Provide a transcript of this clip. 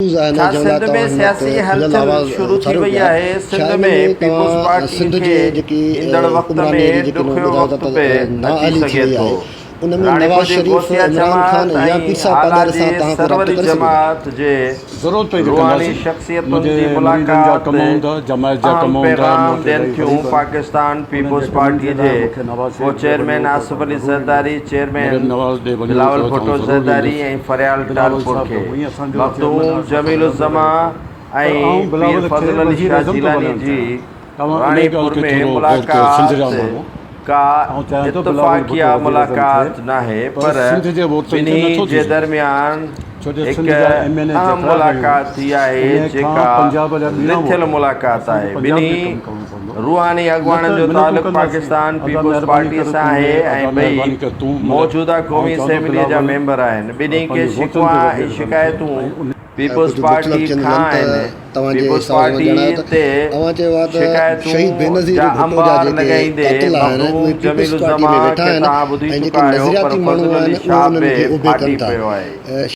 छा सिंध में सियासी हलचल शुरू थी वई आहे। सिंध में पीपुल्स पार्टी खे ईंदड़ वक़्त में ॾुखियो वक़्त पे अची सघे थो। राणीपुर जी गौसिया जमात ऐं आला जी सरवरी जमात जे रूहानी शख़्सियतुनि जी मुलाक़ात अहम पैगाम ॾियनि थियूं। पाकिस्तान पीपुल्स पार्टी जे को चेयरमैन आसिफ अली ज़रदारी, चेयरमैन बिलावल भुट्टो ज़रदारी ऐं फरियाल टालपुर खे मखदूम जमीलुज़्ज़मा ऐं पीर फज़ल अली शाह जिलानी जी राणीपुर में मुलाक़ात का इत्तफ़ाक़िया मुलाक़ात नाहे, पर ॿिन्ही जे दरमियान हिकु अहम मुलाक़ात थी आहे जेका लिथियल मुलाक़ात आहे। ॿिन्ही रूहानी अॻुवाणनि जो तालुक़ु पाकिस्तान पीपुल्स पार्टी सां आहे ऐं ॿई मौजूदा क़ौमी असेंबलीअ जा मेंबर आहिनि। ॿिन्ही खे शिकवा ऐं शिकायतूं पीपुल्स पार्टी खां आहिनि। पीपुल्स पार्टी ते शिकायतूं जा अंबार लॻाईंदे मखदूम जमीलुज़्ज़मा खे तव्हां ॿुधी चुका आहियो, पर फज़ल अली शाह बि फाटी पियो आहे।